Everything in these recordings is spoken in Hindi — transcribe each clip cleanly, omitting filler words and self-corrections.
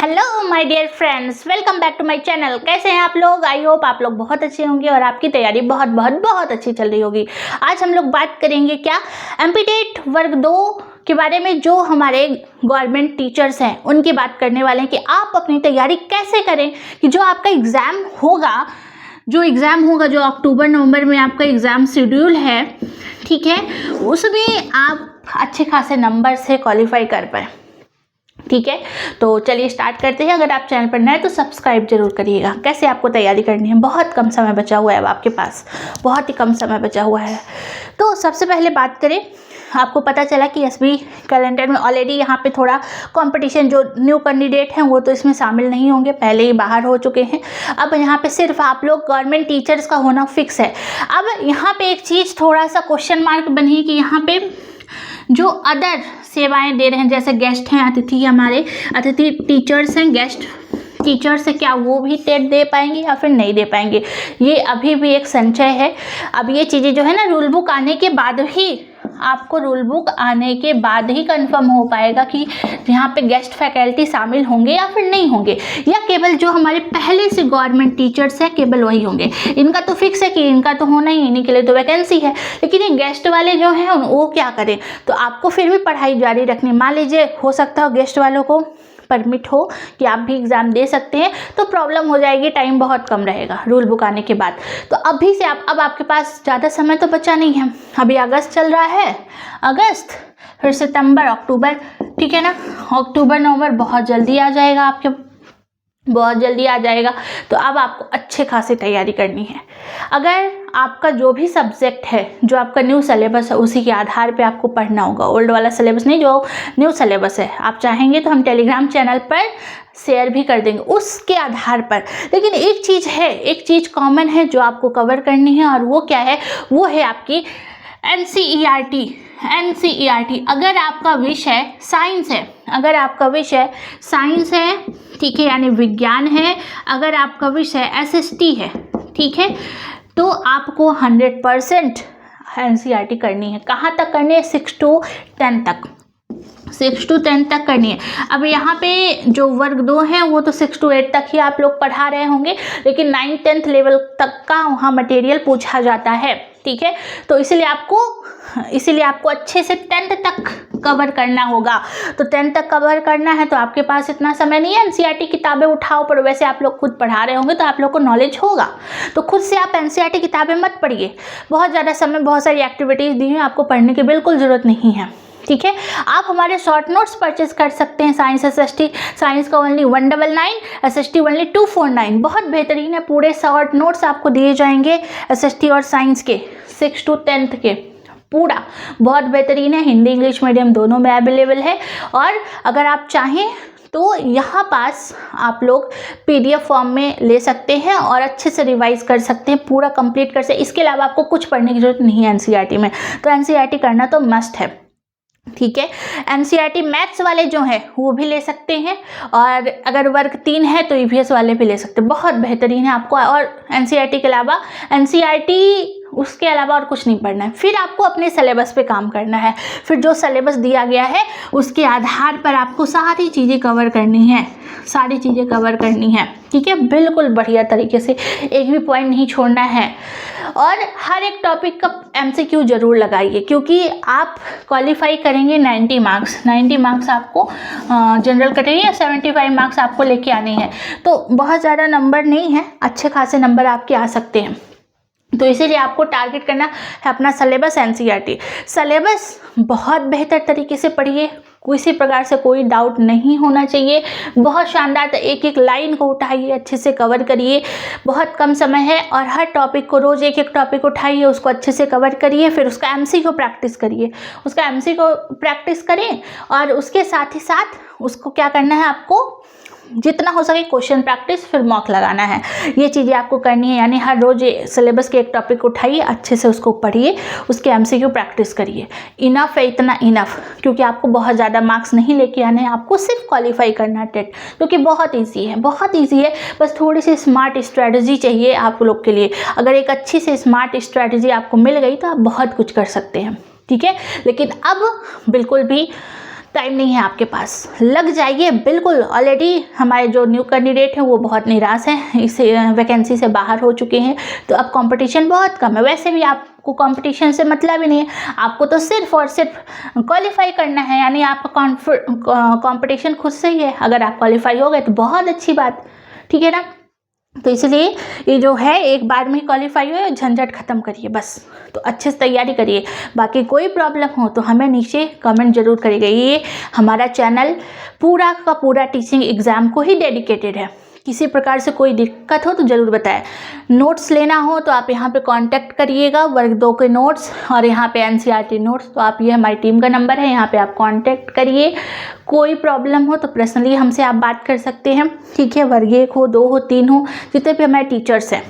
Hello my dear friends, welcome back to my channel. कैसे हैं आप लोग? आई होप आप लोग बहुत अच्छे होंगे और आपकी तैयारी बहुत बहुत बहुत अच्छी चल रही होगी। आज हम लोग बात करेंगे क्या एमपीटेट वर्ग 2 के बारे में। जो हमारे गवर्नमेंट टीचर्स हैं उनकी बात करने वाले हैं कि आप अपनी तैयारी कैसे करें कि जो आपका एग्ज़ाम होगा, जो अक्टूबर नवंबर में आपका एग्ज़ाम शेड्यूल है, ठीक है, उसमें आप अच्छे खासे नंबर से क्वालिफाई कर पाए। ठीक है, तो चलिए स्टार्ट करते हैं। अगर आप चैनल पर नए तो सब्सक्राइब जरूर करिएगा। कैसे आपको तैयारी करनी है, बहुत कम समय बचा हुआ है अब आपके पास, बहुत ही कम समय बचा हुआ है। तो सबसे पहले बात करें, आपको पता चला कि एसबी कैलेंडर में ऑलरेडी यहाँ पे थोड़ा कंपटीशन, जो न्यू कैंडिडेट हैं वो तो इसमें शामिल नहीं होंगे, पहले ही बाहर हो चुके हैं। अब यहाँ पे सिर्फ आप लोग गवर्नमेंट टीचर्स का होना फिक्स है। अब यहाँ पे एक चीज़ थोड़ा सा क्वेश्चन मार्क बनी कि यहाँ पे जो अदर सेवाएं दे रहे हैं, जैसे गेस्ट हैं, अतिथि टीचर्स हैं, गेस्ट टीचर्स है, क्या वो भी टेट दे पाएंगे या फिर नहीं दे पाएंगे, ये अभी भी एक संशय है। अब ये चीज़ें जो है ना, रूल बुक आने के बाद ही कंफर्म हो पाएगा कि यहाँ पे गेस्ट फैकल्टी शामिल होंगे या फिर नहीं होंगे, या केवल जो हमारे पहले से गवर्नमेंट टीचर्स हैं केवल वही होंगे। इनका तो फिक्स है कि इनका तो होना ही, इन्हीं के लिए तो वैकेंसी है। लेकिन ये गेस्ट वाले जो हैं वो क्या करें, तो आपको फिर भी पढ़ाई जारी रखनी। मान लीजिए हो सकता हो गेस्ट वालों को परमिट हो कि आप भी एग्ज़ाम दे सकते हैं, तो प्रॉब्लम हो जाएगी, टाइम बहुत कम रहेगा रूल बुक आने के बाद। तो अभी से अब आपके पास ज़्यादा समय तो बचा नहीं है। अभी अगस्त चल रहा है, अगस्त, फिर सितंबर, अक्टूबर, ठीक है ना, अक्टूबर नवंबर बहुत जल्दी आ जाएगा, तो अब आपको अच्छे खासी तैयारी करनी है। अगर आपका जो भी सब्जेक्ट है, जो आपका न्यू सिलेबस है, उसी के आधार पे आपको पढ़ना होगा। ओल्ड वाला सिलेबस नहीं, जो न्यू सिलेबस है, आप चाहेंगे तो हम टेलीग्राम चैनल पर शेयर भी कर देंगे उसके आधार पर। लेकिन एक चीज़ कॉमन है जो आपको कवर करनी है, और वो क्या है, वो है आपकी एनसीईआरटी। अगर आपका विषय साइंस है, ठीक है, यानी विज्ञान है, अगर आपका विषय एसएसटी है, ठीक है, तो आपको 100% एनसीईआरटी करनी है। कहाँ तक करनी है? 6 to 10 तक करनी है। अब यहाँ पे जो वर्ग 2 है वो तो 6 to 8 तक ही आप लोग पढ़ा रहे होंगे, लेकिन 9th-10th लेवल तक का वहाँ मटेरियल पूछा जाता है, ठीक है। तो इसीलिए आपको अच्छे से 10th तक कवर करना होगा। तो 10th तक कवर करना है तो आपके पास इतना समय नहीं है एनसीईआरटी किताबें उठाओ, पर वैसे आप लोग खुद पढ़ा रहे होंगे तो आप लोग को नॉलेज होगा। तो खुद से आप एनसीईआरटी किताबें मत पढ़िए, बहुत ज़्यादा समय, बहुत सारी एक्टिविटीज़ दी हैं, आपको पढ़ने की बिल्कुल ज़रूरत नहीं है, ठीक है। आप हमारे शॉर्ट नोट्स परचेज कर सकते हैं। साइंस एसएसटी, साइंस का ओनली 199, एसएसटी ओनली 249। बहुत बेहतरीन है, पूरे शॉर्ट नोट्स आपको दिए जाएंगे एसएसटी और साइंस के 6 to 10 के, पूरा बहुत बेहतरीन है। हिंदी इंग्लिश मीडियम दोनों में अवेलेबल है। और अगर आप चाहें तो यहाँ पास आप लोग पीडीएफ फॉर्म में ले सकते हैं और अच्छे से रिवाइज कर सकते हैं, पूरा कंप्लीट कर सकते हैं। इसके अलावा आपको कुछ पढ़ने की जरूरत नहीं है एनसीईआरटी में, तो एनसीईआरटी करना तो मस्ट है, ठीक है। एनसीईआरटी मैथ्स वाले जो हैं वो भी ले सकते हैं, और अगर वर्ग 3 है तो ईवीएस वाले भी ले सकते हैं, बहुत बेहतरीन है आपको। और एनसीईआरटी उसके अलावा और कुछ नहीं पढ़ना है। फिर आपको अपने सिलेबस पे काम करना है। फिर जो सिलेबस दिया गया है उसके आधार पर आपको सारी चीज़ें कवर करनी है, ठीक है, बिल्कुल बढ़िया तरीके से, एक भी पॉइंट नहीं छोड़ना है। और हर एक टॉपिक का एमसीक्यू जरूर लगाइए, क्योंकि आप क्वालिफाई करेंगे 90 मार्क्स आपको जनरल कैटेगरी, या 75 मार्क्स आपको लेके आने हैं। तो बहुत ज़्यादा नंबर नहीं है, अच्छे खासे नंबर आपके आ सकते हैं। तो इसीलिए आपको टारगेट करना है अपना सिलेबस, एनसीईआरटी सिलेबस बहुत बेहतर तरीके से पढ़िए, किसी प्रकार से कोई डाउट नहीं होना चाहिए। बहुत शानदार, एक एक लाइन को उठाइए, अच्छे से कवर करिए, बहुत कम समय है। और हर टॉपिक को रोज़ एक एक टॉपिक उठाइए, उसको अच्छे से कवर करिए, फिर उसका एमसीक्यू प्रैक्टिस करें। और उसके साथ ही साथ उसको क्या करना है, आपको जितना हो सके क्वेश्चन प्रैक्टिस, फिर मॉक लगाना है, ये चीज़ें आपको करनी है। यानी हर रोज़ सिलेबस के एक टॉपिक उठाइए, अच्छे से उसको पढ़िए, उसके एमसीक्यू प्रैक्टिस करिए। इनफ है, इतना इनफ, क्योंकि आपको बहुत ज़्यादा मार्क्स नहीं लेके आने हैं, आपको सिर्फ क्वालिफाई करना है टेट, क्योंकि बहुत ईजी है। बस थोड़ी सी स्मार्ट स्ट्रैटेजी चाहिए आप लोग के लिए। अगर एक अच्छी से स्मार्ट स्ट्रैटेजी आपको मिल गई तो आप बहुत कुछ कर सकते हैं, ठीक है। लेकिन अब बिल्कुल भी टाइम नहीं है आपके पास, लग जाइए बिल्कुल। ऑलरेडी हमारे जो न्यू कैंडिडेट हैं वो बहुत निराश हैं, इस वैकेंसी से बाहर हो चुके हैं, तो अब कंपटीशन बहुत कम है। वैसे भी आपको कंपटीशन से मतलब ही नहीं है, आपको तो सिर्फ और सिर्फ क्वालिफाई करना है, यानी आपका कंपटीशन खुद से ही है। अगर आप क्वालिफाई हो गए तो बहुत अच्छी बात, ठीक है ना। तो इसलिए ये जो है एक बार में क्वालिफाई हो, झंझट खत्म करिए बस, तो अच्छे से तैयारी करिए। बाकी कोई प्रॉब्लम हो तो हमें नीचे कमेंट जरूर करिएगा। ये हमारा चैनल पूरा का पूरा टीचिंग एग्ज़ाम को ही डेडिकेटेड है। किसी प्रकार से कोई दिक्कत हो तो ज़रूर बताएं। नोट्स लेना हो तो आप यहाँ पे कांटेक्ट करिएगा, वर्ग 2 के नोट्स, और यहाँ पे एनसीईआरटी नोट्स, तो आप ये हमारी टीम का नंबर है, यहाँ पे आप कांटेक्ट करिए। कोई प्रॉब्लम हो तो पर्सनली हमसे आप बात कर सकते हैं, ठीक है। वर्ग 1 हो, 2 हो, 3 हो, जितने भी हमारे टीचर्स हैं।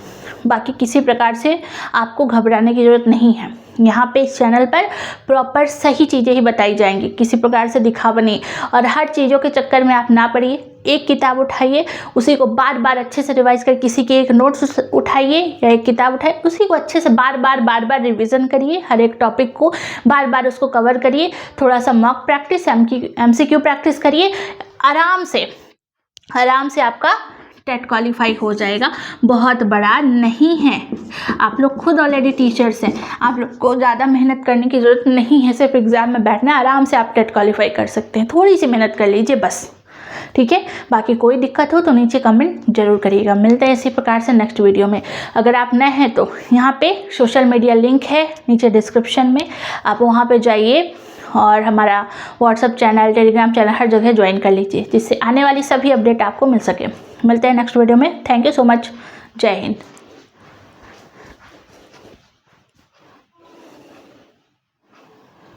बाकी किसी प्रकार से आपको घबराने की ज़रूरत नहीं है। यहाँ पे इस चैनल पर प्रॉपर सही चीज़ें ही बताई जाएंगी, किसी प्रकार से दिखावा नहीं। और हर चीज़ों के चक्कर में आप ना पड़िए। एक किताब उठाइए, उसी को बार बार अच्छे से रिवाइज कर, किसी के एक नोट्स उठाइए या एक किताब उठाइए, उसी को अच्छे से बार बार रिवीजन करिए। हर एक टॉपिक को बार बार उसको कवर करिए। थोड़ा सा मॉक प्रैक्टिस, MCQ प्रैक्टिस करिए। आराम से आपका टेट क्वालिफाई हो जाएगा। बहुत बड़ा नहीं है, आप लोग खुद ऑलरेडी टीचर्स हैं, आप लोग को ज़्यादा मेहनत करने की ज़रूरत नहीं है। सिर्फ एग्ज़ाम में बैठना है, आराम से आप टेट क्वालिफाई कर सकते हैं। थोड़ी सी मेहनत कर लीजिए बस, ठीक है। बाकी कोई दिक्कत हो तो नीचे कमेंट जरूर करिएगा। मिलते हैं इसी प्रकार से नेक्स्ट वीडियो में। अगर आप नए हैं तो यहाँ पे सोशल मीडिया लिंक है नीचे डिस्क्रिप्शन में, आप वहाँ पे जाइए और हमारा व्हाट्सअप चैनल, टेलीग्राम चैनल, हर जगह ज्वाइन कर लीजिए, जिससे आने वाली सभी अपडेट आपको मिल सके। मिलते हैं नेक्स्ट वीडियो में। Thank you so much. जय हिंद।